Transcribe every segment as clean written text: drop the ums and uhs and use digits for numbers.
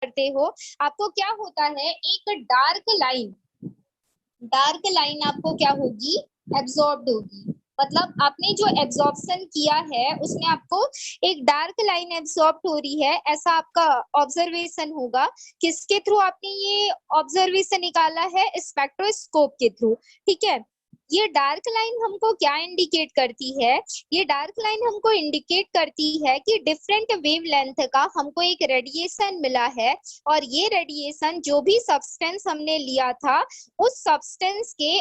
करते हो, आपको क्या होता है, एक डार्क लाइन आपको क्या होगी, एब्जॉर्ब्ड होगी। मतलब आपने जो एब्जॉर्प्शन किया है उसमें आपको एक डार्क लाइन एब्जॉर्ब हो रही है, ऐसा आपका ऑब्जर्वेशन होगा। किसके थ्रू आपने ये ऑब्जर्वेशन निकाला है, स्पेक्ट्रोस्कोप के थ्रू। ठीक है, ये डार्क लाइन हमको क्या इंडिकेट करती है, ये डार्क लाइन हमको इंडिकेट करती है कि डिफरेंट वेवलेंथ का हमको एक रेडिएशन मिला है, और ये रेडिएशन जो भी सब्सटेंस हमने लिया था उस सब्सटेंस के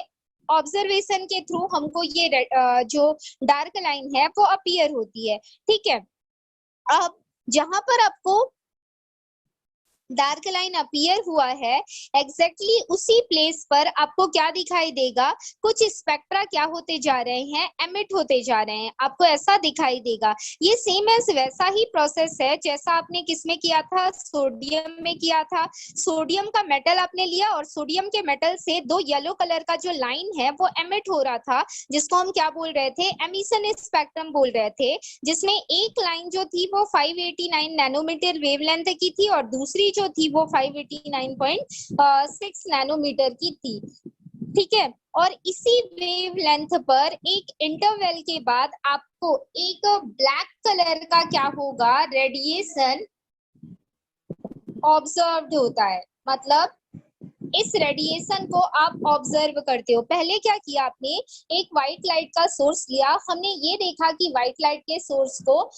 ऑब्जर्वेशन के थ्रू हमको ये जो डार्क लाइन है वो अपीयर होती है। ठीक है, अब जहां पर आपको डार्क लाइन अपीयर हुआ है, एग्जैक्टली उसी प्लेस पर आपको क्या दिखाई देगा, कुछ स्पेक्ट्रा क्या होते जा रहे हैं, एमिट होते जा रहे हैं, आपको ऐसा दिखाई देगा। ये सेम एज वैसा ही प्रोसेस है जैसा आपने किसमें किया था, सोडियम में किया था। सोडियम का मेटल आपने लिया और सोडियम के मेटल से दो येलो कलर का जो लाइन है वो एमिट हो रहा था, जिसको हम क्या बोल रहे थे, एमिशन स्पेक्ट्रम बोल रहे थे, जिसमें एक लाइन जो थी वो 589 नैनोमीटर वेवलेंथ की थी और दूसरी जो थी वो 589.6 नैनोमीटर की थी। ठीक है, और इसी वेवलेंथ पर एक इंटरवल के बाद आपको एक ब्लैक कलर का क्या होगा, रेडिएशन ऑब्जर्व्ड होता है। मतलब इस रेडिएशन को आप ऑब्जर्व करते हो। पहले क्या किया आपने, एक व्हाइट लाइट का सोर्स लिया, हमने ये देखा कि व्हाइट लाइट के सोर्स को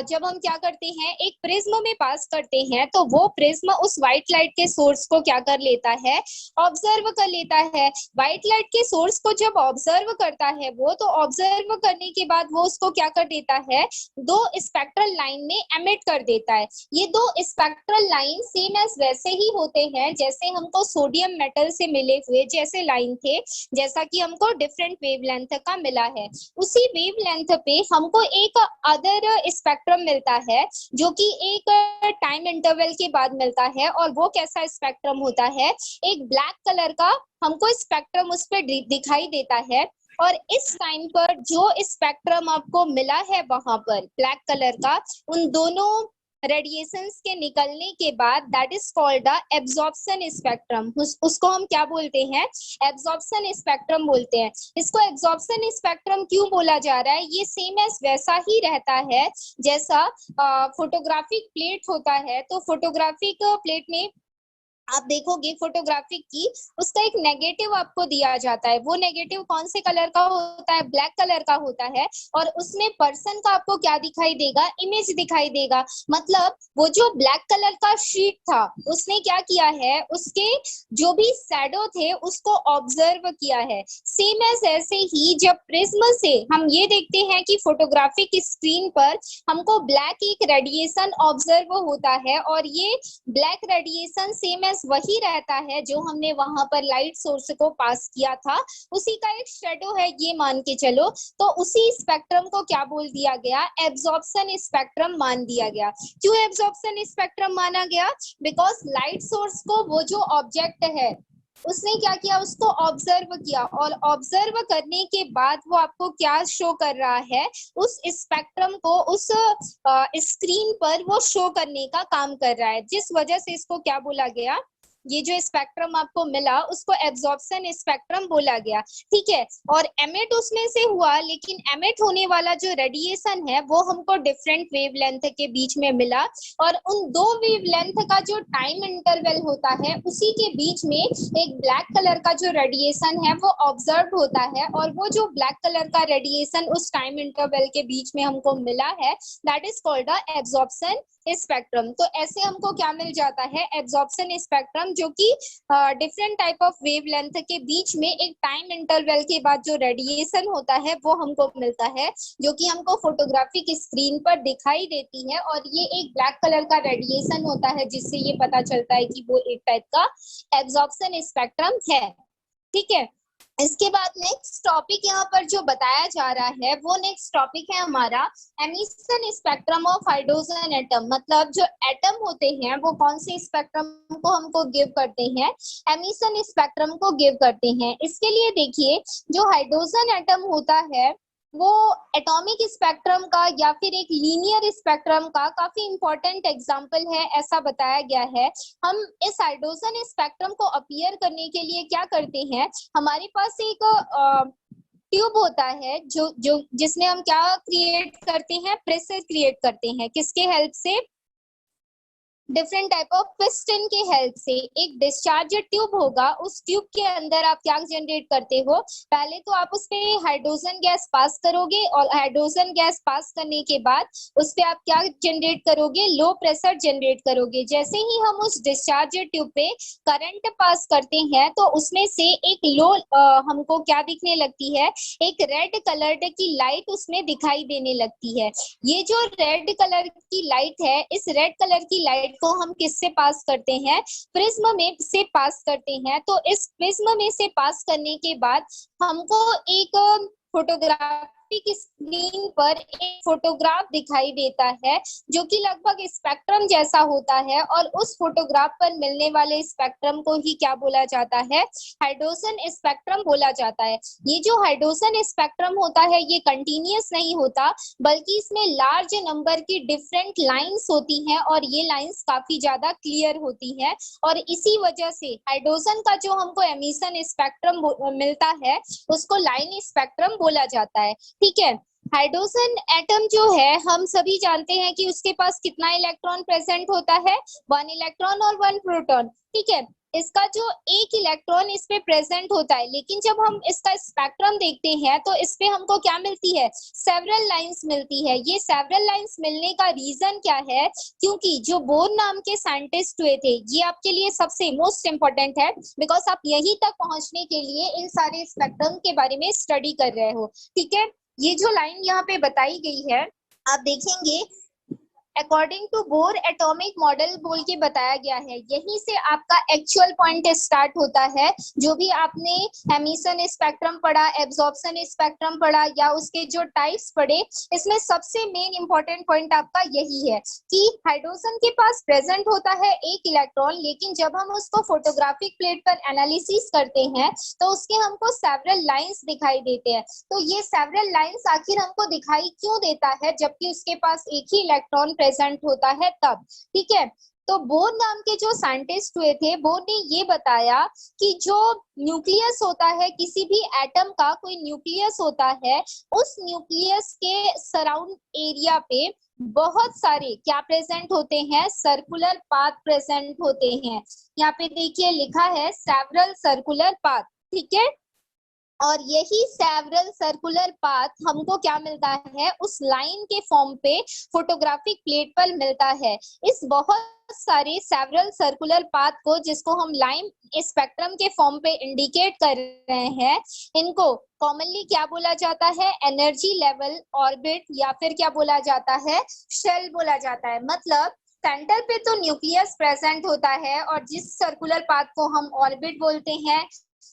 जब हम क्या करते हैं, एक प्रिज्म में पास करते हैं, तो वो प्रिज्म उस व्हाइट लाइट के सोर्स को क्या कर लेता है, ऑब्जर्व कर लेता है। व्हाइट लाइट के सोर्स को जब ऑब्जर्व करता है वो, तो ऑब्जर्व करने के बाद वो उसको क्या कर देता है, दो स्पेक्ट्रल लाइन में एमिट कर देता है। ये दो स्पेक्ट्रल लाइन सेम एज वैसे ही होते हैं जैसे हमको सोडियम मेटल से मिले हुए जैसे लाइन थे, जैसा कि हमको डिफरेंट वेवलेंथ का मिला है। उसी वेवलेंथ पे हमको एक अदर स्पेक्ट्रम मिलता है जो कि एक टाइम इंटरवल के बाद मिलता है, और वो कैसा स्पेक्ट्रम होता है, एक ब्लैक कलर का हमको स्पेक्ट्रम उस पर दिखाई देता है। और इस टाइम पर जो स्पेक्ट्रम आपको मिला है वहां पर ब्लैक कलर का, उन दोनों रेडिएशंस के निकलने के बाद, that is called the absorption spectrum. उसको हम क्या बोलते हैं, एब्जॉर्प्शन स्पेक्ट्रम बोलते हैं। इसको एब्जॉर्प्शन स्पेक्ट्रम क्यों बोला जा रहा है, ये सेम एज वैसा ही रहता है जैसा फोटोग्राफिक प्लेट होता है। तो फोटोग्राफिक प्लेट में आप देखोगे फोटोग्राफिक की, उसका एक नेगेटिव आपको दिया जाता है। वो नेगेटिव कौन से कलर का होता है, ब्लैक कलर का होता है, और उसमें पर्सन का आपको क्या दिखाई देगा, इमेज दिखाई देगा। मतलब वो जो ब्लैक कलर का शीट था उसने क्या किया है, उसके जो भी शैडो थे उसको ऑब्जर्व किया है। सेम एज ऐसे ही जब प्रिज्म से हम ये देखते हैं कि फोटोग्राफिक स्क्रीन पर हमको ब्लैक एक रेडिएशन ऑब्जर्व होता है, और ये ब्लैक रेडिएशन सेम एज वही रहता है जो हमने वहां पर लाइट सोर्स को पास किया था, उसी का एक शेडो है ये मान के चलो। तो उसी स्पेक्ट्रम को क्या बोल दिया गया, एब्जॉर्प्शन स्पेक्ट्रम मान दिया गया। क्यों एब्जॉर्प्शन स्पेक्ट्रम माना गया, बिकॉज लाइट सोर्स को वो जो ऑब्जेक्ट है उसने क्या किया, उसको ऑब्जर्व किया, और ऑब्जर्व करने के बाद वो आपको क्या शो कर रहा है, उस स्पेक्ट्रम को उस स्क्रीन पर वो शो करने का काम कर रहा है, जिस वजह से इसको क्या बोला गया, ये जो स्पेक्ट्रम आपको मिला उसको एब्जॉर्प्शन स्पेक्ट्रम बोला गया। ठीक है, और एमिट उसमें से हुआ, लेकिन एमिट होने वाला जो रेडिएशन है वो हमको डिफरेंट वेवलेंथ के बीच में मिला, और उन दो वेवलेंथ का जो टाइम इंटरवल होता है उसी के बीच में एक ब्लैक कलर का जो रेडिएशन है वो ऑब्जर्व होता है, और वो जो ब्लैक कलर का रेडिएशन उस टाइम इंटरवल के बीच में हमको मिला है, that is called the absorption spectrum. तो ऐसे हमको क्या मिल जाता है, एब्जॉर्प्शन स्पेक्ट्रम, जो कि डिफरेंट टाइप ऑफ वेवलेंथ के बीच में एक टाइम इंटरवल के बाद जो रेडिएशन होता है वो हमको मिलता है, जो कि हमको फोटोग्राफिक स्क्रीन पर दिखाई देती है। और ये एक ब्लैक कलर का रेडिएशन होता है जिससे ये पता चलता है कि वो एक टाइप का एब्जॉर्प्शन स्पेक्ट्रम है। ठीक है, इसके बाद नेक्स्ट टॉपिक यहाँ पर जो बताया जा रहा है वो नेक्स्ट टॉपिक है हमारा emission spectrum of hydrogen atom. मतलब जो एटम होते हैं वो कौन से स्पेक्ट्रम को हमको गिव करते हैं, एमिशन स्पेक्ट्रम को गिव करते हैं। इसके लिए देखिए, जो हाइड्रोजन एटम होता है वो एटॉमिक स्पेक्ट्रम का या फिर एक लीनियर स्पेक्ट्रम का काफी इंपॉर्टेंट एग्जांपल है, ऐसा बताया गया है। हम इस हाइड्रोजन स्पेक्ट्रम को अपीयर करने के लिए क्या करते हैं, हमारे पास एक ट्यूब होता है जो जो जिसमें हम क्या क्रिएट करते हैं, प्रेशर क्रिएट करते हैं। किसके हेल्प से, डिफरेंट टाइप ऑफ पिस्टन के हेल्प से। एक डिस्चार्ज ट्यूब होगा, उस ट्यूब के अंदर आप क्या जनरेट करते हो, पहले तो आप उस पे हाइड्रोजन गैस पास करोगे और हाइड्रोजन गैस पास करने के बाद उस पे आप क्या जनरेट करोगे, लो प्रेशर जनरेट करोगे। जैसे ही हम उस डिस्चार्ज ट्यूब पे करंट पास करते हैं तो उसमें से एक लो हमको क्या दिखने लगती है, एक रेड कलर की लाइट उसमें दिखाई देने लगती है। ये जो रेड कलर की लाइट है, इस रेड कलर की लाइट को हम किससे पास करते हैं, प्रिज्म में से पास करते हैं। तो इस प्रिज्म में से पास करने के बाद हमको एक फोटोग्राफी की स्क्रीन पर एक फोटोग्राफ दिखाई देता है जो कि लगभग स्पेक्ट्रम जैसा होता है, और उस फोटोग्राफ पर मिलने वाले स्पेक्ट्रम को ही क्या बोला जाता है, हाइड्रोजन स्पेक्ट्रम बोला जाता है। ये जो हाइड्रोजन स्पेक्ट्रम होता है ये कंटिन्यूअस नहीं होता, बल्कि इसमें लार्ज नंबर की डिफरेंट लाइंस होती हैं और ये लाइंस काफी ज्यादा क्लियर होती हैं, और इसी वजह से हाइड्रोजन का जो हमको एमिशन स्पेक्ट्रम मिलता है उसको लाइन स्पेक्ट्रम बोला जाता है। ठीक है, हाइड्रोजन एटम जो है हम सभी जानते हैं कि उसके पास कितना इलेक्ट्रॉन प्रेजेंट होता है, 1 इलेक्ट्रॉन और 1 प्रोटॉन। ठीक है, इसका जो एक इलेक्ट्रॉन इस पे प्रेजेंट होता है, लेकिन जब हम इसका स्पेक्ट्रम देखते हैं तो इस पे हमको क्या मिलती है, सेवरल लाइंस मिलती है। ये सेवरल लाइंस मिलने का रीजन क्या है, क्योंकि जो बोर नाम के साइंटिस्ट हुए थे, ये आपके लिए सबसे मोस्ट इंपॉर्टेंट है, बिकॉज आप यहीं तक पहुंचने के लिए इन सारे स्पेक्ट्रम के बारे में स्टडी कर रहे हो। ठीक है, ये जो लाइन यहाँ पे बताई गई है आप देखेंगे, according to Bohr atomic model बोल के बताया गया है। यहीं से आपका एक्चुअल पॉइंट स्टार्ट होता है। जो भी आपने एमिशन स्पेक्ट्रम पढ़ा, एब्जॉर्प्शन स्पेक्ट्रम पढ़ा या उसके जो टाइप्स पढ़े, इसमें सबसे मेन इंपॉर्टेंट पॉइंट आपका यही है कि हाइड्रोजन के पास प्रेजेंट होता है एक इलेक्ट्रॉन, लेकिन जब हम उसको फोटोग्राफिक प्लेट पर एनालिसिस करते हैं तो उसके हमको सेवरल लाइंस दिखाई देते हैं। तो ये सेवरल लाइंस आखिर हमको दिखाई क्यों देता है जबकि उसके पास एक ही इलेक्ट्रॉन प्रेजेंट होता है तब। ठीक है, तो बोर नाम के जो साइंटिस्ट हुए थे, बोर ने ये बताया कि जो न्यूक्लियस होता है, किसी भी एटम का कोई न्यूक्लियस होता है, उस न्यूक्लियस के सराउंड एरिया पे बहुत सारे क्या प्रेजेंट होते हैं, सर्कुलर पाथ प्रेजेंट होते हैं। यहाँ पे देखिए लिखा है सेवरल सर्कुलर पाथ। ठीक है, और यही सेवरल सर्कुलर पाथ हमको क्या मिलता है, उस लाइन के फॉर्म पे फोटोग्राफिक प्लेट पर मिलता है। इस बहुत सारे सेवरल सर्कुलर पाथ को, जिसको हम लाइन स्पेक्ट्रम के फॉर्म पे इंडिकेट कर रहे हैं, इनको कॉमनली क्या बोला जाता है, एनर्जी लेवल, ऑर्बिट या फिर क्या बोला जाता है, शेल बोला जाता है। मतलब सेंटर पे तो न्यूक्लियस प्रेजेंट होता है, और जिस सर्कुलर पाथ को हम ऑर्बिट बोलते हैं,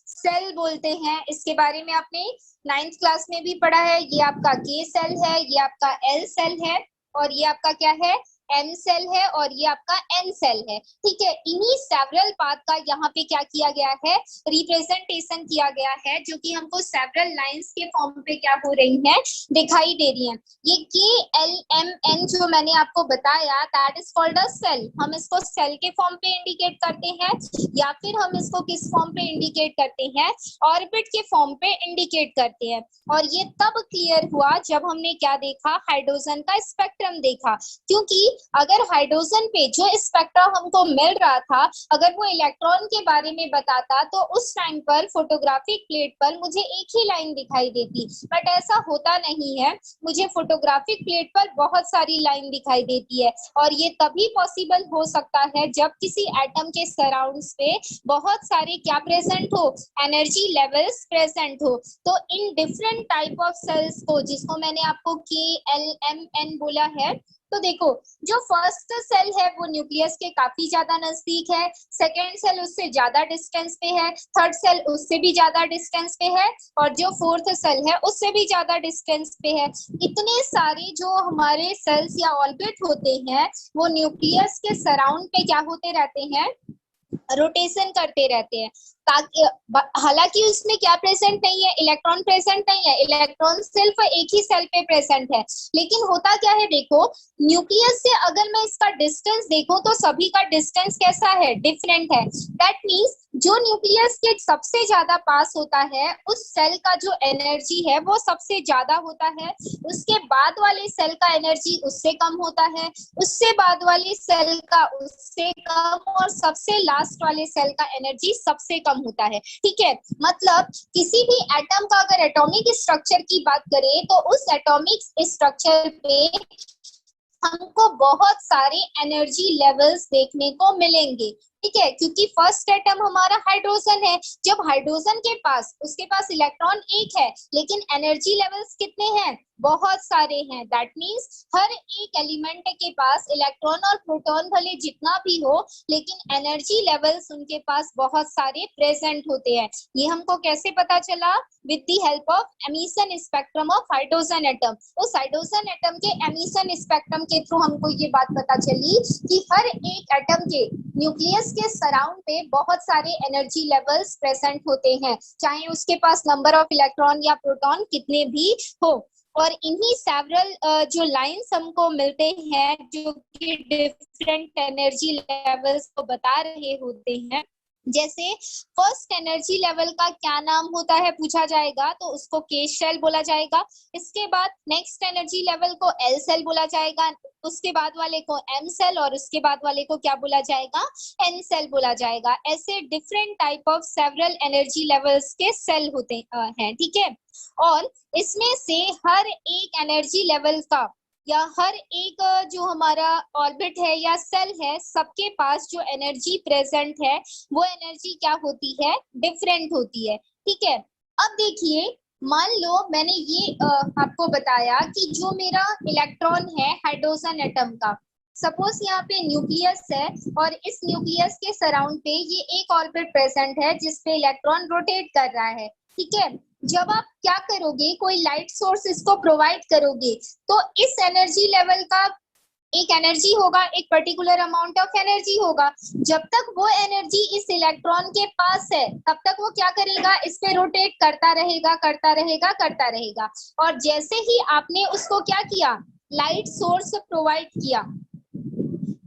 सेल बोलते हैं, इसके बारे में आपने 9th क्लास में भी पढ़ा है। ये आपका के सेल है, ये आपका एल सेल है, और ये आपका क्या है, एम सेल है, और ये आपका एन सेल है। ठीक है, इन्हीं सेवरल पाथ का यहाँ पे क्या किया गया है, रिप्रेजेंटेशन किया गया है, जो कि हमको सेवरल लाइंस के फॉर्म पे क्या हो रही है, दिखाई दे रही है। ये के एल एम एन जो मैंने आपको बताया, that is called a shell. हम इसको सेल के फॉर्म पे इंडिकेट करते हैं, या फिर हम इसको किस फॉर्म पे इंडिकेट करते हैं, ऑर्बिट के फॉर्म पे इंडिकेट करते हैं। और ये तब क्लियर हुआ जब हमने क्या देखा, हाइड्रोजन का स्पेक्ट्रम देखा। क्योंकि अगर हाइड्रोजन पे जो स्पेक्ट्रम हमको मिल रहा था, अगर वो इलेक्ट्रॉन के बारे में बताता, तो उस टाइम पर फोटोग्राफिक प्लेट पर मुझे एक ही लाइन दिखाई देती, बट ऐसा होता नहीं है। मुझे फोटोग्राफिक प्लेट पर बहुत सारी लाइन दिखाई देती है, और ये तभी पॉसिबल हो सकता है जब किसी एटम के सराउंड्स पे बहुत सारे क्या प्रेजेंट हो, एनर्जी लेवल्स प्रेजेंट हो। तो इन डिफरेंट टाइप ऑफ सेल्स को, जिसको मैंने आपको के एल एम एन बोला है, तो देखो जो फर्स्ट सेल है वो न्यूक्लियस के काफी ज्यादा नजदीक है, सेकेंड सेल उससे ज्यादा डिस्टेंस पे है, थर्ड सेल उससे भी ज्यादा डिस्टेंस पे है, और जो फोर्थ सेल है उससे भी ज्यादा डिस्टेंस पे है। इतने सारे जो हमारे सेल्स या ऑर्बिट होते हैं वो न्यूक्लियस के सराउंड पे क्या होते रहते हैं, रोटेशन करते रहते हैं, ताकि हालांकि उसमें क्या प्रेजेंट नहीं है, इलेक्ट्रॉन प्रेजेंट नहीं है, इलेक्ट्रॉन सिर्फ एक ही सेल पे प्रेजेंट है। लेकिन होता क्या है, देखो न्यूक्लियस से अगर मैं इसका डिस्टेंस देखूं तो सभी का डिस्टेंस कैसा है, डिफरेंट है। दैट मींस जो न्यूक्लियस के सबसे ज्यादा पास होता है उस सेल का जो एनर्जी है वो सबसे ज्यादा होता है, उसके बाद वाले सेल का एनर्जी उससे कम होता है, उससे बाद वाली सेल का उससे कम, और सबसे लास्ट वाले सेल का एनर्जी सबसे कम होता है। ठीक है, मतलब किसी भी एटम का अगर एटॉमिक स्ट्रक्चर की बात करें तो उस एटॉमिक स्ट्रक्चर पे हमको बहुत सारे एनर्जी लेवल्स देखने को मिलेंगे। ठीक है, क्योंकि फर्स्ट एटम हमारा हाइड्रोजन है, जब हाइड्रोजन के पास उसके पास इलेक्ट्रॉन एक है लेकिन एनर्जी लेवल्स कितने हैं, बहुत सारे हैं। दैट मींस हर एक एलिमेंट के पास इलेक्ट्रॉन और प्रोटॉन भले जितना भी हो लेकिन एनर्जी लेवल्स उनके पास बहुत सारे प्रेजेंट होते हैं। ये हमको कैसे पता चला, with the help of emission spectrum of hydrogen atom. उस हाइड्रोजन एटम के एमिशन स्पेक्ट्रम के थ्रू हमको ये बात पता चली कि हर एक एटम के न्यूक्लियस के सराउंड पे बहुत सारे एनर्जी लेवल्स प्रेजेंट होते हैं, चाहे उसके पास नंबर ऑफ इलेक्ट्रॉन या प्रोटॉन कितने भी हो। और इन्हीं सेवरल जो लाइंस हमको मिलते हैं जो कि डिफरेंट एनर्जी लेवल्स को बता रहे होते हैं। जैसे फर्स्ट एनर्जी लेवल का क्या नाम होता है पूछा जाएगा तो उसको के शेल बोला जाएगा। इसके बाद नेक्स्ट एनर्जी लेवल को एल सेल बोला जाएगा, उसके बाद वाले को एम सेल, और उसके बाद वाले को क्या बोला जाएगा, एन सेल बोला जाएगा। ऐसे different type of several energy levels के सेल होते हैं। ठीक है, और इसमें से हर एक एनर्जी लेवल का या हर एक जो हमारा ऑर्बिट है या सेल है, सबके पास जो एनर्जी प्रेजेंट है वो एनर्जी क्या होती है, डिफरेंट होती है। ठीक है, अब देखिए मान लो मैंने ये आपको बताया कि जो मेरा इलेक्ट्रॉन है हाइड्रोजन एटम का, सपोज यहाँ पे न्यूक्लियस है और इस न्यूक्लियस के सराउंड पे ये एक ऑर्बिट प्रेजेंट है जिसपे इलेक्ट्रॉन रोटेट कर रहा है। ठीक है, जब आप क्या करोगे, कोई लाइट सोर्स इसको प्रोवाइड करोगे तो इस एनर्जी लेवल का एक एनर्जी होगा, एक पर्टिकुलर अमाउंट ऑफ एनर्जी होगा। जब तक वो एनर्जी इस इलेक्ट्रॉन के पास है तब तक वो क्या करेगा, इस पे रोटेट करता रहेगा करता रहेगा करता रहेगा। और जैसे ही आपने उसको क्या किया, लाइट सोर्स प्रोवाइड किया,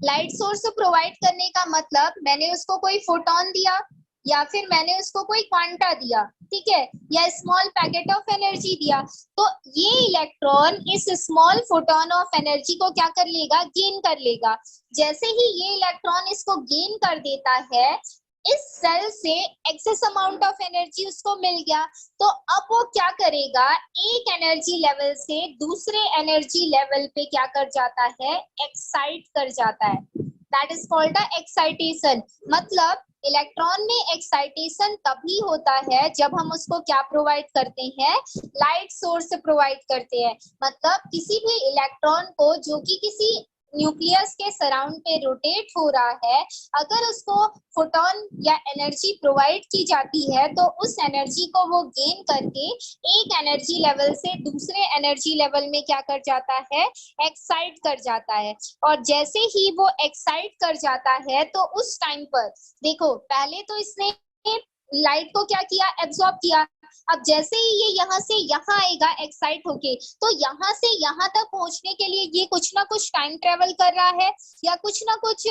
लाइट सोर्स प्रोवाइड करने का मतलब मैंने उसको कोई फोटोन दिया या फिर मैंने उसको कोई क्वांटा दिया, ठीक है, या स्मॉल पैकेट ऑफ एनर्जी दिया, तो ये इलेक्ट्रॉन इस स्मॉल फोटोन ऑफ एनर्जी को क्या कर लेगा, गेन कर लेगा। जैसे ही ये इलेक्ट्रॉन इसको गेन कर देता है, इस सेल से एक्सेस अमाउंट ऑफ एनर्जी उसको मिल गया, तो अब वो क्या करेगा, एक एनर्जी लेवल से दूसरे एनर्जी लेवल पे क्या कर जाता है, एक्साइट कर जाता है। That is called the excitation. मतलब इलेक्ट्रॉन में एक्साइटेशन तभी होता है जब हम उसको क्या प्रोवाइड करते हैं, लाइट सोर्स प्रोवाइड करते हैं। मतलब किसी भी इलेक्ट्रॉन को जो कि किसी न्यूक्लियस के सराउंड पे रोटेट हो रहा है, अगर उसको फोटोन या एनर्जी प्रोवाइड की जाती है तो उस एनर्जी को वो गेन करके एक एनर्जी लेवल से दूसरे एनर्जी लेवल में क्या कर जाता है, एक्साइट कर जाता है। और जैसे ही वो एक्साइट कर जाता है तो उस टाइम पर देखो, पहले तो इसने लाइट को क्या किया, एब्सॉर्ब किया। अब जैसे ही ये यहाँ से यहाँ आएगा एक्साइट होके, तो यहाँ से यहाँ तक पहुंचने के लिए ये कुछ ना कुछ टाइम ट्रेवल कर रहा है या कुछ ना कुछ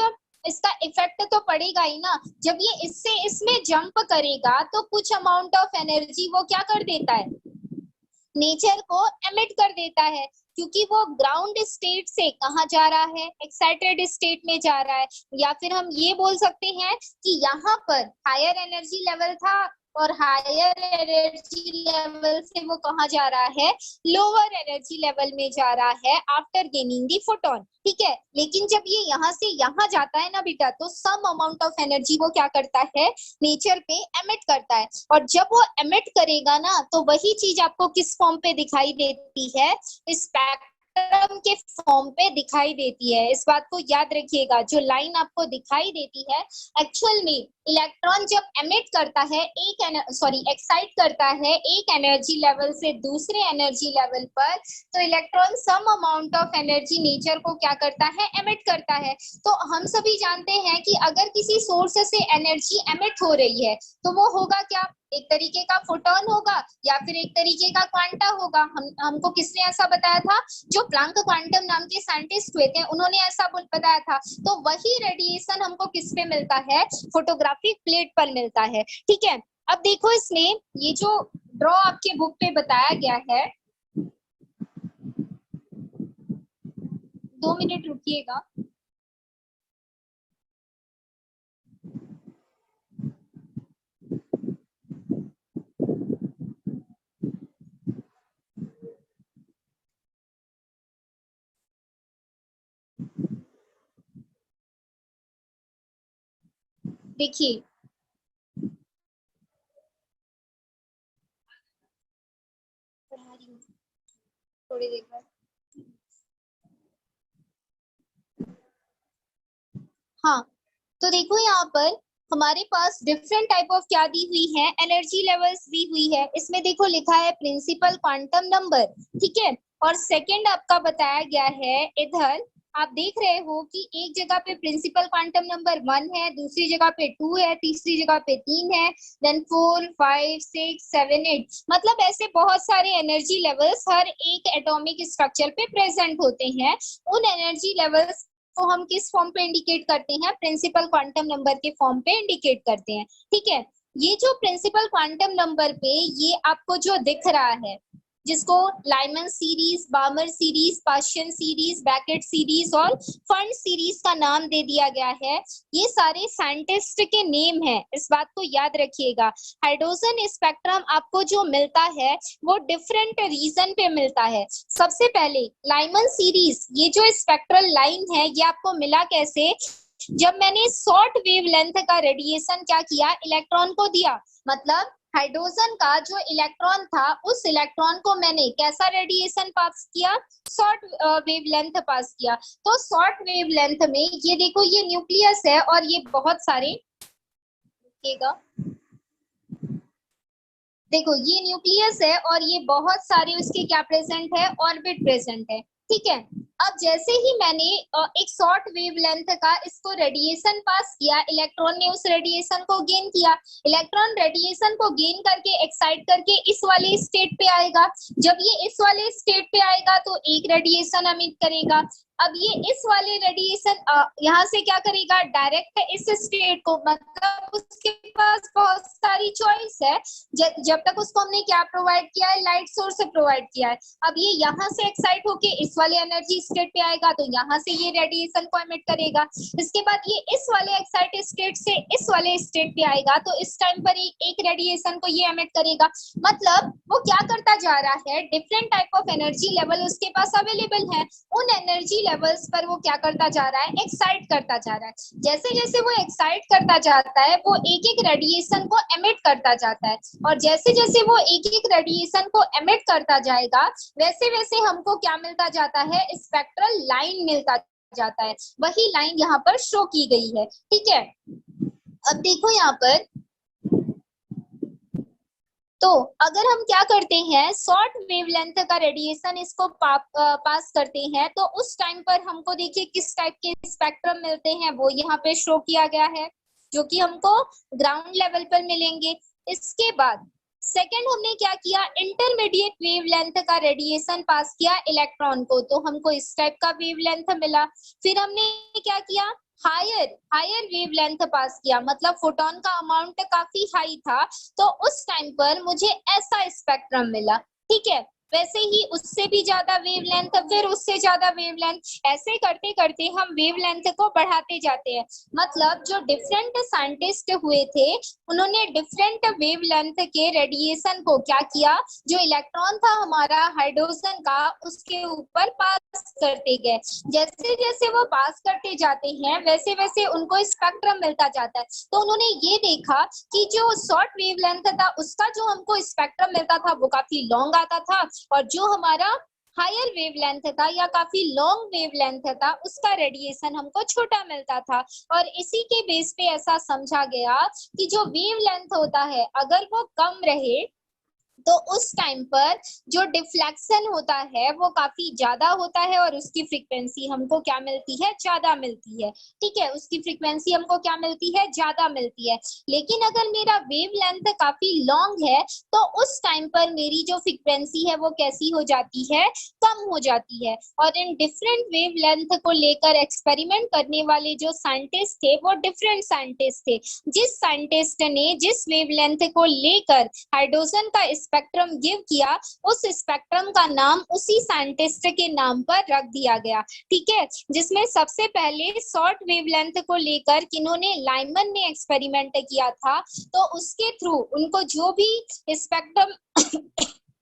इसका इफेक्ट तो पड़ेगा ही ना। जब ये इससे इसमें जंप करेगा तो कुछ अमाउंट ऑफ एनर्जी वो क्या कर देता है, नेचर को एमिट कर देता है, क्योंकि वो ग्राउंड स्टेट से कहाँ जा रहा है, एक्साइटेड स्टेट में जा रहा है। या फिर हम ये बोल सकते हैं कि यहाँ पर हायर एनर्जी लेवल था और हायर एनर्जी लेवल से वो कहाँ जा रहा है, लोअर एनर्जी लेवल में जा रहा है आफ्टर गेनिंग द फोटोन। ठीक है, लेकिन जब ये यहाँ से यहाँ जाता है ना बेटा, तो सम अमाउंट ऑफ एनर्जी वो क्या करता है, नेचर पे एमिट करता है। और जब वो एमिट करेगा ना, तो वही चीज आपको किस फॉर्म पे दिखाई देती है, स्पेक्ट्रम स्पेक्ट्रम के फॉर्म पे दिखाई देती है। इस बात को याद रखिएगा, जो लाइन आपको दिखाई देती है एक्चुअल में इलेक्ट्रॉन जब एमिट करता है एक्साइट करता है एक एनर्जी लेवल से दूसरे एनर्जी लेवल पर, तो electron some amount of energy nature को क्या करता है, एमिट करता है। तो हम सभी जानते हैं कि अगर किसी सोर्स से एनर्जी एमिट हो रही है तो वो होगा क्या, एक तरीके का फोटोन होगा या फिर एक तरीके का क्वांटा होगा। हमको किसने ऐसा बताया था, जो प्लैंक क्वांटम नाम के साइंटिस्ट हुए थे उन्होंने ऐसा बताया था। तो वही रेडिएशन हमको किस पे मिलता है, फोटोग्राफिक प्लेट पर मिलता है। ठीक है, अब देखो इसमें ये जो ड्रॉ आपके बुक पे बताया गया है, 2 मिनट रुकिएगा। देखिए थोड़ी देर बाद, हाँ तो देखो यहाँ पर हमारे पास डिफरेंट टाइप ऑफ क्या दी हुई है, एनर्जी लेवल्स दी हुई है। इसमें देखो लिखा है प्रिंसिपल क्वांटम नंबर, ठीक है, और सेकंड आपका बताया गया है इधर आप देख रहे हो कि एक जगह पे प्रिंसिपल क्वांटम नंबर 1 है, दूसरी जगह पे 2 है, तीसरी जगह पे 3 है, देन 4 5 6 7 8, मतलब ऐसे बहुत सारे एनर्जी लेवल्स हर एक एटॉमिक स्ट्रक्चर पे प्रेजेंट होते हैं। उन एनर्जी लेवल्स को हम किस फॉर्म पे इंडिकेट करते हैं, प्रिंसिपल क्वांटम नंबर के फॉर्म पे इंडिकेट करते हैं। ठीक है, ये जो प्रिंसिपल क्वांटम नंबर पे ये आपको जो दिख रहा है, जिसको Lyman series, Balmer series, Paschen series, Brackett series और फंड सीरीज का नाम दे दिया गया है, ये सारे साइंटिस्ट के नेम है। इस बात को याद रखिएगा। हाइड्रोजन स्पेक्ट्रम आपको जो मिलता है वो डिफरेंट रीजन पे मिलता है। सबसे पहले लाइमन सीरीज, ये जो स्पेक्ट्रल लाइन है ये आपको मिला कैसे, जब मैंने शॉर्ट वेव लेंथ का रेडिएशन क्या किया, इलेक्ट्रॉन को दिया। मतलब हाइड्रोजन का जो इलेक्ट्रॉन था उस इलेक्ट्रॉन को मैंने कैसा रेडिएशन पास किया, शॉर्ट वेव लेंथ पास किया। तो शॉर्ट वेव लेंथ में ये देखो ये न्यूक्लियस है और ये बहुत सारे, देखो ये न्यूक्लियस है और ये बहुत सारे उसके क्या प्रेजेंट है, ऑर्बिट प्रेजेंट है। ठीक है, अब जैसे ही मैंने एक शॉर्ट वेव लेंथ का इसको रेडिएशन पास किया, इलेक्ट्रॉन ने उस रेडिएशन को गेन किया। इलेक्ट्रॉन रेडिएशन को गेन करके एक्साइट करके इस वाले स्टेट पे आएगा। जब ये इस वाले स्टेट पे आएगा तो एक रेडिएशन एमिट करेगा। अब ये इस वाले रेडिएशन यहाँ से क्या करेगा, डायरेक्ट इस स्टेट को, मतलब उसके पास बहुत सारी चॉइस है। जब तक उसको हमने क्या प्रोवाइड किया है, लाइट सोर्स प्रोवाइड किया है। अब ये यहाँ से एक्साइट होके इस वाले एनर्जी स्टेट पे आएगा तो यहाँ से ये रेडिएशन को एमिट करेगा। इसके बाद ये इस वाले एक्साइट स्टेट से इस वाले स्टेट पे आएगा तो इस टाइम पर एक रेडिएशन को ये एमिट करेगा। मतलब वो क्या करता जा रहा है, different type of energy level उसके पास अवेलेबल है, उन एनर्जी लेवल्स पर वो क्या करता जा रहा है, एक्साइट करता जा रहा है। जैसे जैसे वो एक्साइट करता जाता है वो एक एक रेडिएशन को एमिट करता जाता है, और जैसे जैसे वो एक एक रेडिएशन को एमिट करता जाएगा वैसे वैसे हमको क्या मिलता जाता है, स्पेक्ट्रल लाइन मिलता जाता है। वही लाइन यहाँ पर शो की गई है। ठीक है, अब देखो यहाँ पर, तो अगर हम क्या करते हैं, शॉर्ट वेवलेंथ का रेडिएशन इसको पास करते हैं तो उस टाइम पर हमको देखिए किस टाइप के स्पेक्ट्रम मिलते हैं, वो यहाँ पे शो किया गया है, जो कि हमको ग्राउंड लेवल पर मिलेंगे। इसके बाद सेकेंड हमने क्या किया, इंटरमीडिएट वेवलेंथ का रेडिएशन पास किया इलेक्ट्रॉन को, तो हमको इस टाइप का वेवलेंथ मिला। फिर हमने क्या किया, हायर हायर वेवलेंथ पास किया, मतलब फोटोन का अमाउंट काफी हाई था तो उस टाइम पर मुझे ऐसा स्पेक्ट्रम मिला। ठीक है, वैसे ही उससे भी ज्यादा वेवलेंथ, फिर उससे ज्यादा वेवलेंथ, ऐसे करते करते हम वेवलेंथ को बढ़ाते जाते हैं। मतलब जो डिफरेंट साइंटिस्ट हुए थे उन्होंने डिफरेंट वेवलेंथ के रेडिएशन को क्या किया, जो इलेक्ट्रॉन था हमारा हाइड्रोजन का उसके ऊपर पास करते गए। जैसे जैसे वो पास करते जाते हैं वैसे वैसे उनको स्पेक्ट्रम मिलता जाता है। तो उन्होंने ये देखा कि जो शॉर्ट वेवलेंथ था उसका जो हमको स्पेक्ट्रम मिलता था वो काफी लॉन्ग आता था, और जो हमारा हायर वेवलेंथ था या काफी लॉन्ग वेवलेंथ था, उसका रेडिएशन हमको छोटा मिलता था। और इसी के बेस पे ऐसा समझा गया कि जो वेवलेंथ होता है अगर वो कम रहे तो उस टाइम पर जो डिफ्लेक्शन होता है वो काफी ज्यादा होता है और उसकी फ्रीक्वेंसी हमको क्या मिलती है, ज्यादा मिलती है। ठीक है, उसकी फ्रीक्वेंसी हमको क्या मिलती है, ज्यादा मिलती है। लेकिन अगर मेरा वेवलेंथ काफी लॉन्ग है तो उस टाइम पर मेरी जो फ्रीक्वेंसी है वो कैसी हो जाती है, कम हो जाती है। और इन डिफरेंट वेवलेंथ को लेकर एक्सपेरिमेंट करने वाले जो साइंटिस्ट थे वो डिफरेंट साइंटिस्ट थे। जिस साइंटिस्ट ने जिस वेवलेंथ को लेकर हाइड्रोजन का स्पेक्ट्रम गिव किया, उस स्पेक्ट्रम का नाम उसी साइंटिस्ट के नाम पर रख दिया गया। ठीक है, जिसमें सबसे पहले शॉर्ट वेवलेंथ को लेकर किन्होंने, लाइमन ने एक्सपेरिमेंट किया था। तो उसके थ्रू उनको जो भी स्पेक्ट्रम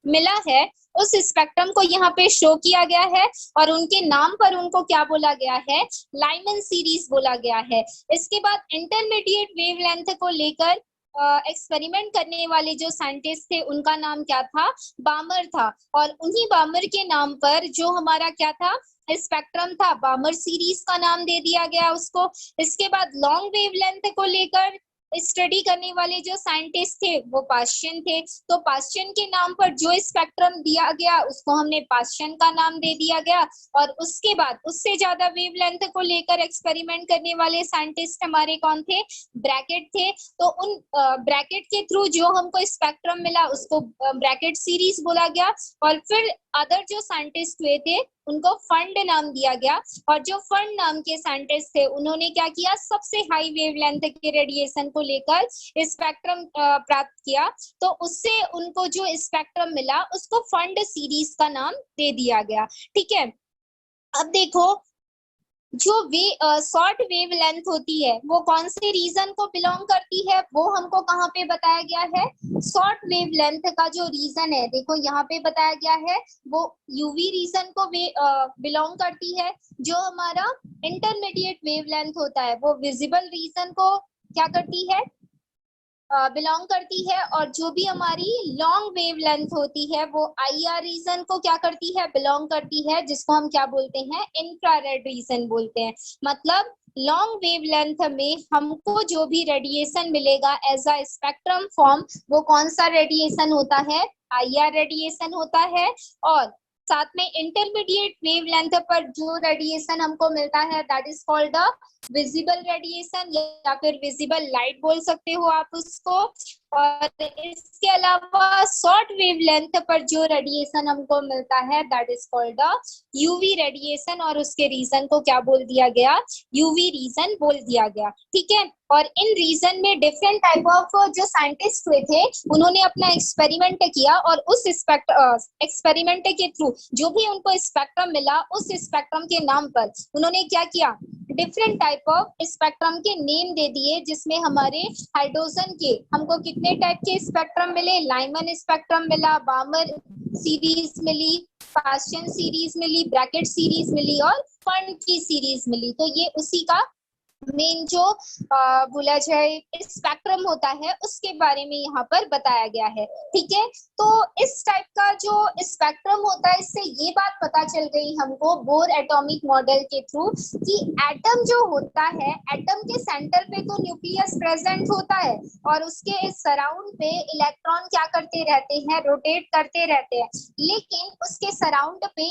मिला है उस स्पेक्ट्रम को यहाँ पे शो किया गया है और उनके नाम पर उनको क्या बोला गया है, लाइमन सीरीज बोला गया है। इसके बाद इंटरमीडिएट वेवलेंथ को लेकर एक्सपेरिमेंट करने वाले जो साइंटिस्ट थे उनका नाम क्या था, बामर था। और उन्हीं बामर के नाम पर जो हमारा क्या था, स्पेक्ट्रम था, बामर सीरीज का नाम दे दिया गया उसको। इसके बाद लॉन्ग वेवलेंथ को लेकर स्टडी करने वाले जो साइंटिस्ट थे वो पाश्चन थे। तो पाश्चन के नाम पर जो स्पेक्ट्रम दिया गया उसको हमने पाश्चन का नाम दे दिया गया। और उसके बाद उससे ज्यादा वेवलेंथ को लेकर एक्सपेरिमेंट करने वाले साइंटिस्ट हमारे कौन थे, ब्रैकेट थे। तो उन ब्रैकेट के थ्रू जो हमको स्पेक्ट्रम मिला उसको ब्रैकेट सीरीज बोला गया। और फिर अदर जो साइंटिस्ट हुए थे उनको फंड नाम दिया गया। और जो फंड नाम के साइंटिस्ट थे उन्होंने क्या किया, सबसे हाई वेवलेंथ के रेडिएशन को लेकर स्पेक्ट्रम प्राप्त किया। तो उससे उनको जो स्पेक्ट्रम मिला उसको फंड सीरीज का नाम दे दिया गया। ठीक है, अब देखो जो शॉर्ट वेवलेंथ होती है वो कौन से रीजन को बिलोंग करती है, वो हमको कहाँ पे बताया गया है, शॉर्ट वेवलेंथ का जो रीजन है देखो यहाँ पे बताया गया है वो यूवी रीजन को बिलोंग करती है। जो हमारा इंटरमीडिएट वेवलेंथ होता है वो विजिबल रीजन को क्या करती है, बिलोंग करती है। और जो भी हमारी लॉन्ग वेवलेंथ होती है वो आईआर रीजन को क्या करती है, बिलोंग करती है, जिसको हम क्या बोलते हैं, इंफ्रारेड रीजन बोलते हैं। मतलब लॉन्ग वेवलेंथ में हमको जो भी रेडिएशन मिलेगा एज अ स्पेक्ट्रम फॉर्म वो कौन सा रेडिएशन होता है, आईआर रेडिएशन होता है। और साथ में इंटरमीडिएट वेवलेंथ पर जो रेडिएशन हमको मिलता है that is called a visible radiation या फिर विजिबल लाइट बोल सकते हो आप उसको। और इसके अलावा शॉर्ट वेवलेंथ पर जो रेडिएशन हमको मिलता है that is called a UV radiation और उसके रीजन को क्या बोल दिया गया, यूवी रीजन बोल दिया गया। ठीक है, और इन रीजन में डिफरेंट टाइप ऑफ जो साइंटिस्ट हुए थे उन्होंने अपना एक्सपेरिमेंट किया और उस एक्सपेरिमेंट के थ्रू जो भी उनको स्पेक्ट्रम मिला उस स्पेक्ट्रम के नाम पर उन्होंने क्या किया, डिफरेंट टाइप ऑफ स्पेक्ट्रम के नेम दे दिए। जिसमें हमारे हाइड्रोजन के हमको कितने टाइप के स्पेक्ट्रम मिले, लाइमन स्पेक्ट्रम मिला, बामर सीरीज मिली, पाश्चन सीरीज मिली, ब्रैकेट सीरीज मिली और फंड की सीरीज मिली। तो ये उसी का मेन जो बोला जाए स्पेक्ट्रम होता है उसके बारे में यहाँ पर बताया गया है। ठीक है, तो इस टाइप का जो स्पेक्ट्रम होता है इससे ये बात पता चल गई हमको बोर एटॉमिक मॉडल के थ्रू कि एटम जो होता है, एटम के सेंटर पे तो न्यूक्लियस प्रेजेंट होता है और उसके सराउंड पे इलेक्ट्रॉन क्या करते रहते हैं, रोटेट करते रहते हैं। लेकिन उसके सराउंड पे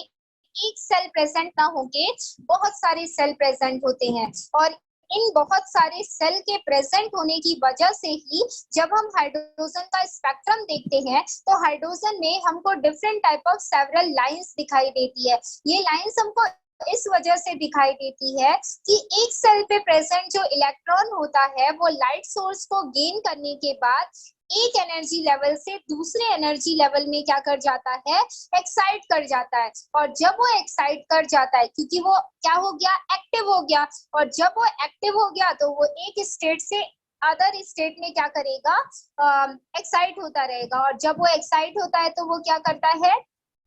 एक सेल प्रेजेंट ना होके बहुत सारे सेल प्रेजेंट होते हैं। और इन बहुत सारे सेल के प्रेजेंट होने की वजह से ही जब हम हाइड्रोजन का स्पेक्ट्रम देखते हैं तो हाइड्रोजन में हमको different type of several lines दिखाई देती है। ये लाइंस हमको इस वजह से दिखाई देती है कि एक सेल पे प्रेजेंट जो इलेक्ट्रॉन होता है वो लाइट सोर्स को गेन करने के बाद एक एनर्जी लेवल से दूसरे एनर्जी लेवल में क्या कर जाता है, एक्साइट कर जाता है। और जब वो एक्साइट कर जाता है क्योंकि वो क्या हो गया, एक्टिव हो गया। और जब वो एक्टिव हो गया तो वो एक स्टेट से अदर स्टेट में क्या करेगा, एक्साइट होता रहेगा। और जब वो एक्साइट होता है तो वो क्या करता है,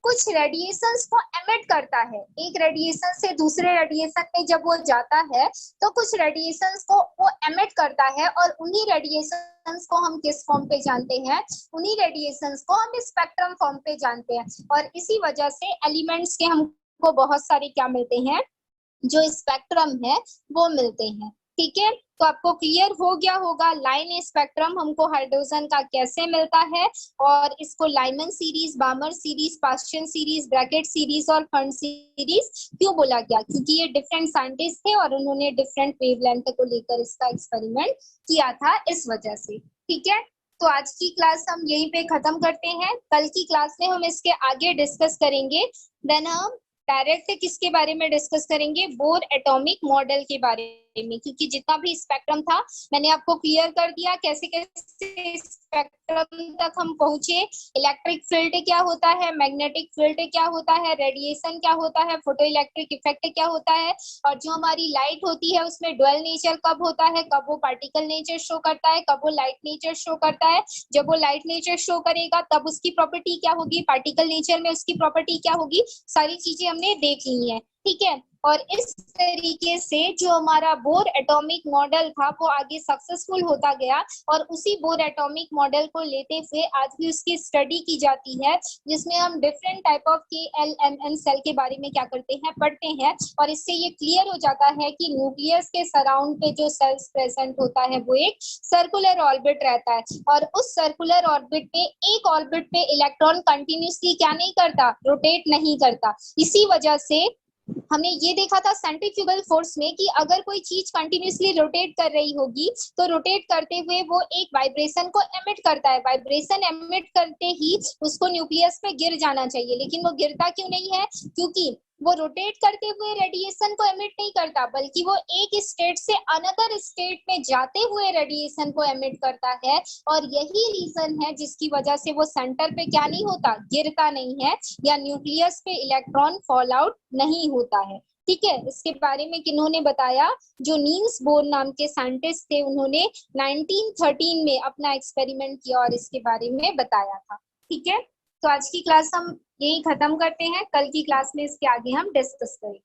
कुछ रेडिएशंस को एमिट करता है, एक रेडिएशन से दूसरे रेडिएशन में जब वो जाता है तो कुछ रेडिएशंस को वो एमिट करता है, और उन्हीं रेडिएशंस को हम किस फॉर्म पे जानते हैं, उन्हीं रेडिएशंस को हम स्पेक्ट्रम फॉर्म पे जानते हैं। और इसी वजह से एलिमेंट्स के हमको बहुत सारे क्या मिलते हैं, जो स्पेक्ट्रम है वो मिलते हैं। ठीक है, तो आपको क्लियर हो गया होगा लाइन स्पेक्ट्रम हमको हाइड्रोजन का कैसे मिलता है, और इसको Lyman series, Balmer series, Paschen series, Brackett series और फंड सीरीज क्यों बोला गया, क्योंकि ये डिफरेंट साइंटिस्ट थे और उन्होंने डिफरेंट वेवलेंथ को लेकर इसका एक्सपेरिमेंट किया था, इस वजह से। ठीक है, तो आज की क्लास हम यहीं पे खत्म करते हैं, कल की क्लास में हम इसके आगे डिस्कस करेंगे। देन हम डायरेक्ट किसके बारे में डिस्कस करेंगे, बोर एटॉमिक मॉडल के बारे में, क्योंकि जितना भी स्पेक्ट्रम था मैंने आपको क्लियर कर दिया कैसे कैसे स्पेक्ट्रम तक हम पहुंचे। इलेक्ट्रिक फील्ड क्या होता है, मैग्नेटिक फील्ड क्या होता है, रेडिएशन क्या होता है, फोटो इलेक्ट्रिक इफेक्ट क्या होता है, और जो हमारी लाइट होती है उसमें ड्वेल नेचर कब होता है, कब वो पार्टिकल नेचर शो करता है, कब वो लाइट नेचर शो करता है, जब वो लाइट नेचर शो करेगा तब उसकी प्रॉपर्टी क्या होगी, पार्टिकल नेचर में उसकी प्रॉपर्टी क्या होगी, सारी चीजें हमने देख ली है। ठीक है, और इस तरीके से जो हमारा बोर एटॉमिक मॉडल था वो आगे सक्सेसफुल होता गया, और उसी बोर एटॉमिक मॉडल को लेते हुए आज भी उसकी स्टडी की जाती है, जिसमें हम different type of KLMN shell के बारे में क्या करते हैं, पढ़ते हैं, और इससे ये क्लियर हो जाता है कि न्यूक्लियस के सराउंड पे जो सेल्स प्रेजेंट होता है वो एक सर्कुलर ऑर्बिट रहता है, और उस सर्कुलर ऑर्बिट पे एक ऑर्बिट पे इलेक्ट्रॉन कंटिन्यूसली क्या नहीं करता, रोटेट नहीं करता। इसी वजह से हमने ये देखा था सेंट्रीफ्यूगल फोर्स में कि अगर कोई चीज कंटिन्यूसली रोटेट कर रही होगी तो रोटेट करते हुए वो एक वाइब्रेशन को एमिट करता है, वाइब्रेशन एमिट करते ही उसको न्यूक्लियस पे गिर जाना चाहिए, लेकिन वो गिरता क्यों नहीं है, क्योंकि वो रोटेट करते हुए रेडिएशन को एमिट नहीं करता, बल्कि वो एक स्टेट से अनदर स्टेट में जाते हुए रेडिएशन को एमिट करता है, और यही रीजन है जिसकी वजह से वो सेंटर पे क्या नहीं होता, गिरता नहीं है, या न्यूक्लियस पे इलेक्ट्रॉन फॉल आउट नहीं होता है। ठीक है, इसके बारे में किन्होंने बताया, जो नील्स बोर नाम के साइंटिस्ट थे, उन्होंने 1913 में अपना एक्सपेरिमेंट किया और इसके बारे में बताया था। ठीक है, तो आज की क्लास हम यही खत्म करते हैं, कल की क्लास में इसके आगे हम डिस्कस करेंगे।